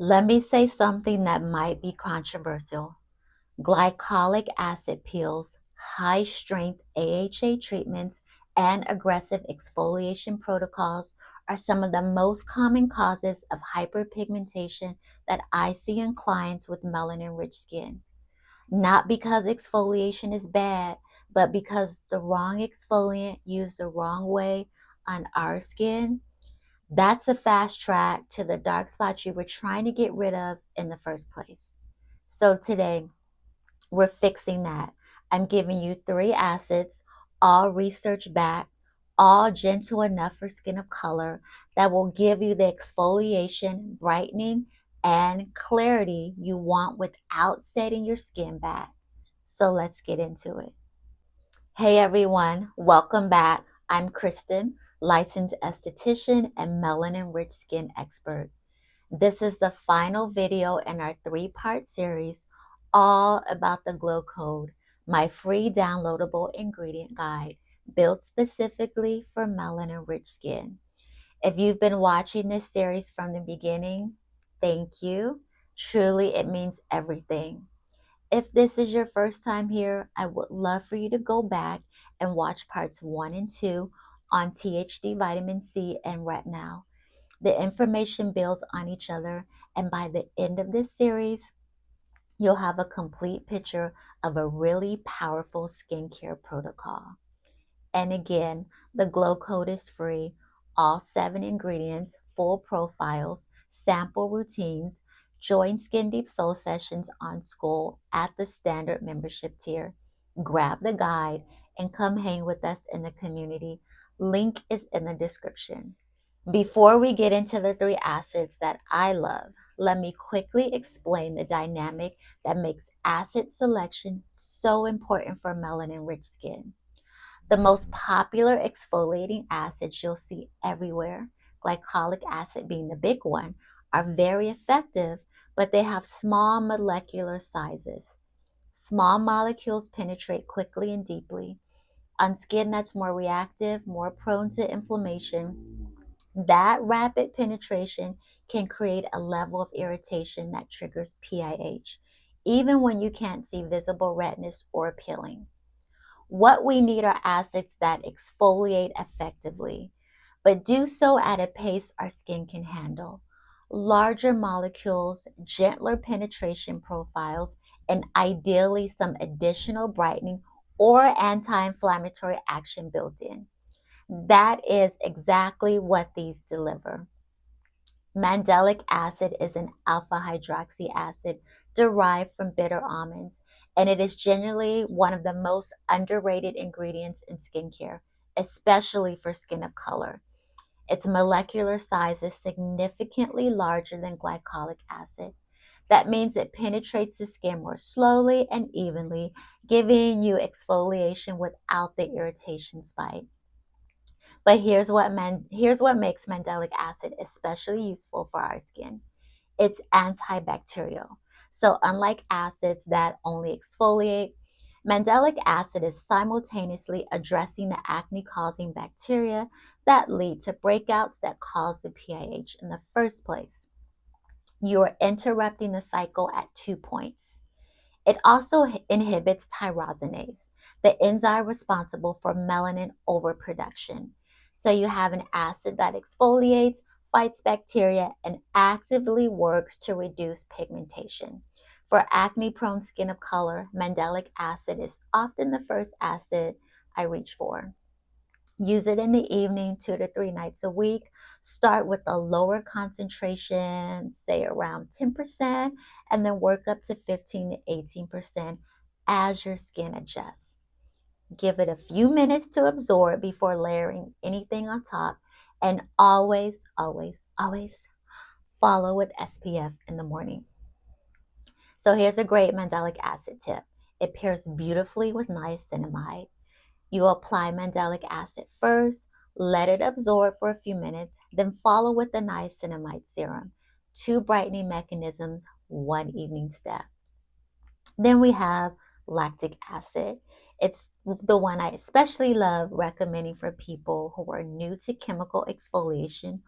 Let me say something that might be controversial. Glycolic acid peels, high strength AHA treatments, and aggressive exfoliation protocols are some of the most common causes of hyperpigmentation that I see in clients with melanin-rich skin. Not because exfoliation is bad, but because the wrong exfoliant used the wrong way on our skin, that's the fast track to the dark spots you were trying to get rid of in the first place. So today, we're fixing that. I'm giving you 3 acids, all research backed, all gentle enough for skin of color, that will give you the exfoliation, brightening, and clarity you want without setting your skin back. So let's get into it. Hey everyone, welcome back. I'm Kristen, licensed esthetician and melanin-rich skin expert. This is the final video in our 3-part series, all about the Glow Code, my free downloadable ingredient guide built specifically for melanin-rich skin. If you've been watching this series from the beginning, thank you. Truly, it means everything. If this is your first time here, I would love for you to go back and watch parts 1 and 2 on THD, vitamin C, and retinol. The information builds on each other, and by the end of this series, you'll have a complete picture of a really powerful skincare protocol. And again, the Glow Code is free. All 7 ingredients, full profiles, sample routines. Join Skin Deep Soul sessions on School at the standard membership tier. Grab the guide and come hang with us in the community. Link is in the description. Before we get into the 3 acids that I love, let me quickly explain the dynamic that makes acid selection so important for melanin-rich skin. The most popular exfoliating acids you'll see everywhere, glycolic acid being the big one, are very effective, but they have small molecular sizes. Small molecules penetrate quickly and deeply. On skin that's more reactive, more prone to inflammation, that rapid penetration can create a level of irritation that triggers PIH, even when you can't see visible redness or peeling. What we need are acids that exfoliate effectively, but do so at a pace our skin can handle. Larger molecules, gentler penetration profiles, and ideally some additional brightening or anti-inflammatory action built in. That is exactly what these deliver. Mandelic acid is an alpha hydroxy acid derived from bitter almonds, and it is generally one of the most underrated ingredients in skincare, especially for skin of color. Its molecular size is significantly larger than glycolic acid. That means it penetrates the skin more slowly and evenly, giving you exfoliation without the irritation spike. But here's what makes mandelic acid especially useful for our skin. It's antibacterial. So unlike acids that only exfoliate, mandelic acid is simultaneously addressing the acne-causing bacteria that lead to breakouts that cause the PIH in the first place. You are interrupting the cycle at 2 points. It also inhibits tyrosinase, the enzyme responsible for melanin overproduction. So you have an acid that exfoliates, fights bacteria, and actively works to reduce pigmentation. For acne-prone skin of color, mandelic acid is often the first acid I reach for. Use it in the evening 2 to 3 nights a week. Start with a lower concentration, say around 10%, and then work up to 15 to 18% as your skin adjusts. Give it a few minutes to absorb before layering anything on top, and always, always, always follow with SPF in the morning. So here's a great mandelic acid tip. It pairs beautifully with niacinamide. You apply mandelic acid first, let it absorb for a few minutes, then follow with the niacinamide serum. 2 brightening mechanisms, 1 evening step. Then we have lactic acid. It's the one I especially love recommending for people who are new to chemical exfoliation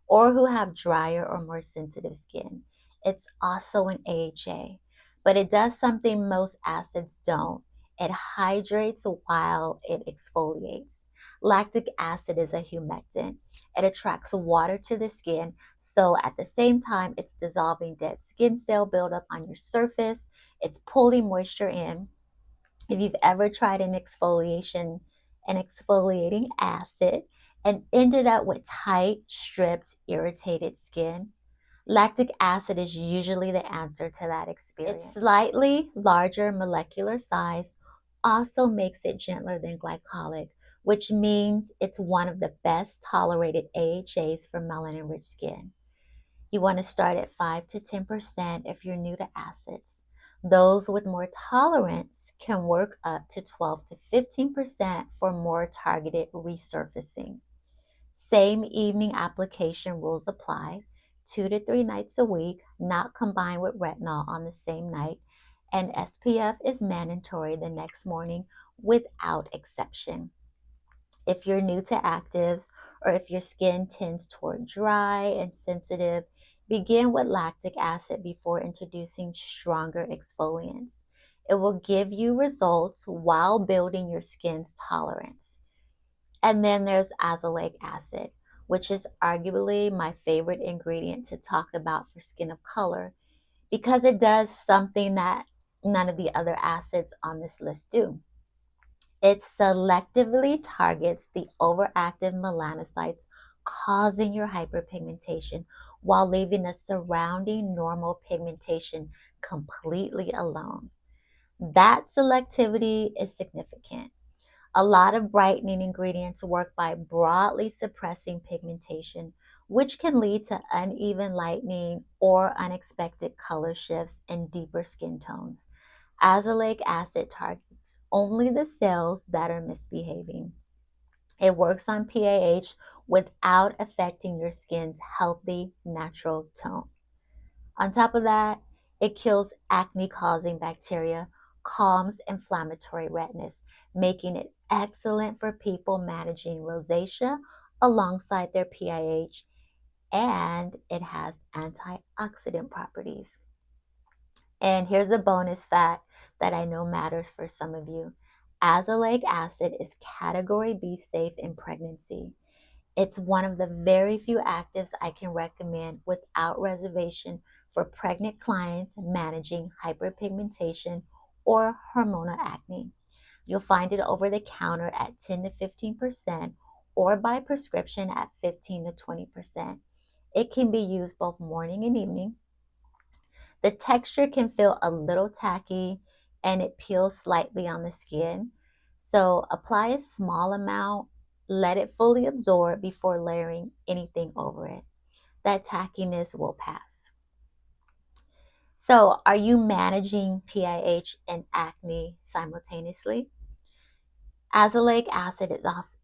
or who have drier or more sensitive skin. It's also an AHA, but it does something most acids don't. It hydrates while it exfoliates. Lactic acid is a humectant. It attracts water to the skin, so at the same time, it's dissolving dead skin cell buildup on your surface. It's pulling moisture in. If you've ever tried an exfoliating acid and ended up with tight, stripped, irritated skin, lactic acid is usually the answer to that experience. Its slightly larger molecular size also makes it gentler than glycolic, which means it's one of the best tolerated AHAs for melanin-rich skin. You want to start at 5 to 10% if you're new to acids. Those with more tolerance can work up to 12 to 15% for more targeted resurfacing. Same evening application rules apply, 2 to 3 nights a week, not combined with retinol on the same night, and SPF is mandatory the next morning without exception. If you're new to actives or if your skin tends toward dry and sensitive, begin with lactic acid before introducing stronger exfoliants. It will give you results while building your skin's tolerance. And then there's azelaic acid, which is arguably my favorite ingredient to talk about for skin of color because it does something that none of the other acids on this list do. It selectively targets the overactive melanocytes, causing your hyperpigmentation while leaving the surrounding normal pigmentation completely alone. That selectivity is significant. A lot of brightening ingredients work by broadly suppressing pigmentation, which can lead to uneven lightening or unexpected color shifts in deeper skin tones. Azelaic acid targets only the cells that are misbehaving. It works on PAH without affecting your skin's healthy natural tone. On top of that, it kills acne-causing bacteria, calms inflammatory redness, making it excellent for people managing rosacea alongside their PAH, and it has antioxidant properties. And here's a bonus fact that I know matters for some of you. Azelaic acid is category B safe in pregnancy. It's one of the very few actives I can recommend without reservation for pregnant clients managing hyperpigmentation or hormonal acne. You'll find it over the counter at 10 to 15% or by prescription at 15 to 20%. It can be used both morning and evening. The texture can feel a little tacky and it peels slightly on the skin. So apply a small amount, let it fully absorb before layering anything over it. That tackiness will pass. So are you managing PIH and acne simultaneously? Azelaic acid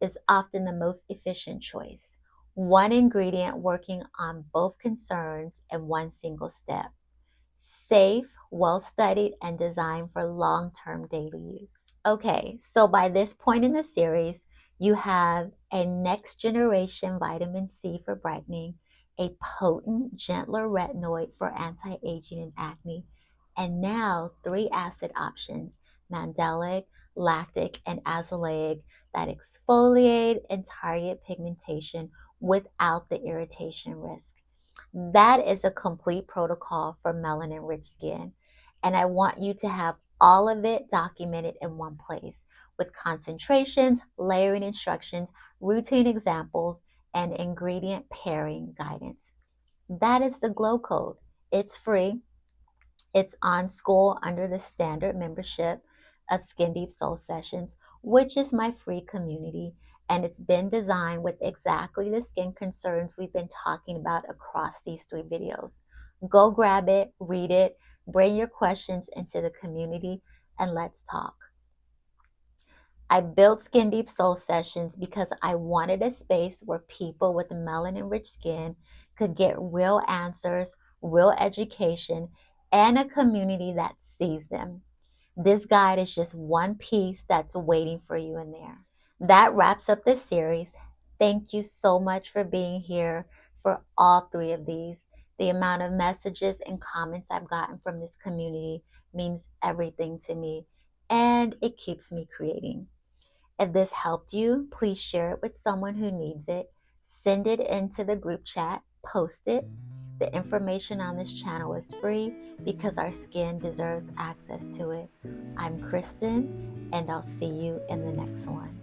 is often the most efficient choice. One ingredient working on both concerns in one single step. Safe, well-studied, and designed for long-term daily use. Okay, so by this point in the series, you have a next generation vitamin C for brightening, a potent, gentler retinoid for anti-aging and acne, and now 3 acid options, Mandelic, Lactic, and Azelaic, that exfoliate and target pigmentation without the irritation risk. That is a complete protocol for melanin-rich skin. And I want you to have all of it documented in one place with concentrations, layering instructions, routine examples, and ingredient pairing guidance. That is the Glow Code. It's free. It's on school under the standard membership of Skin Deep Soul Sessions, which is my free community. And it's been designed with exactly the skin concerns we've been talking about across these 3 videos. Go grab it, read it, bring your questions into the community, and let's talk. I built Skin Deep Soul Sessions because I wanted a space where people with melanin-rich skin could get real answers, real education, and a community that sees them. This guide is just one piece that's waiting for you in there. That wraps up this series. Thank you so much for being here for all 3 of these. The amount of messages and comments I've gotten from this community means everything to me, and it keeps me creating. If this helped you, please share it with someone who needs it. Send it into the group chat, post it. The information on this channel is free because our skin deserves access to it. I'm Kristen, and I'll see you in the next one.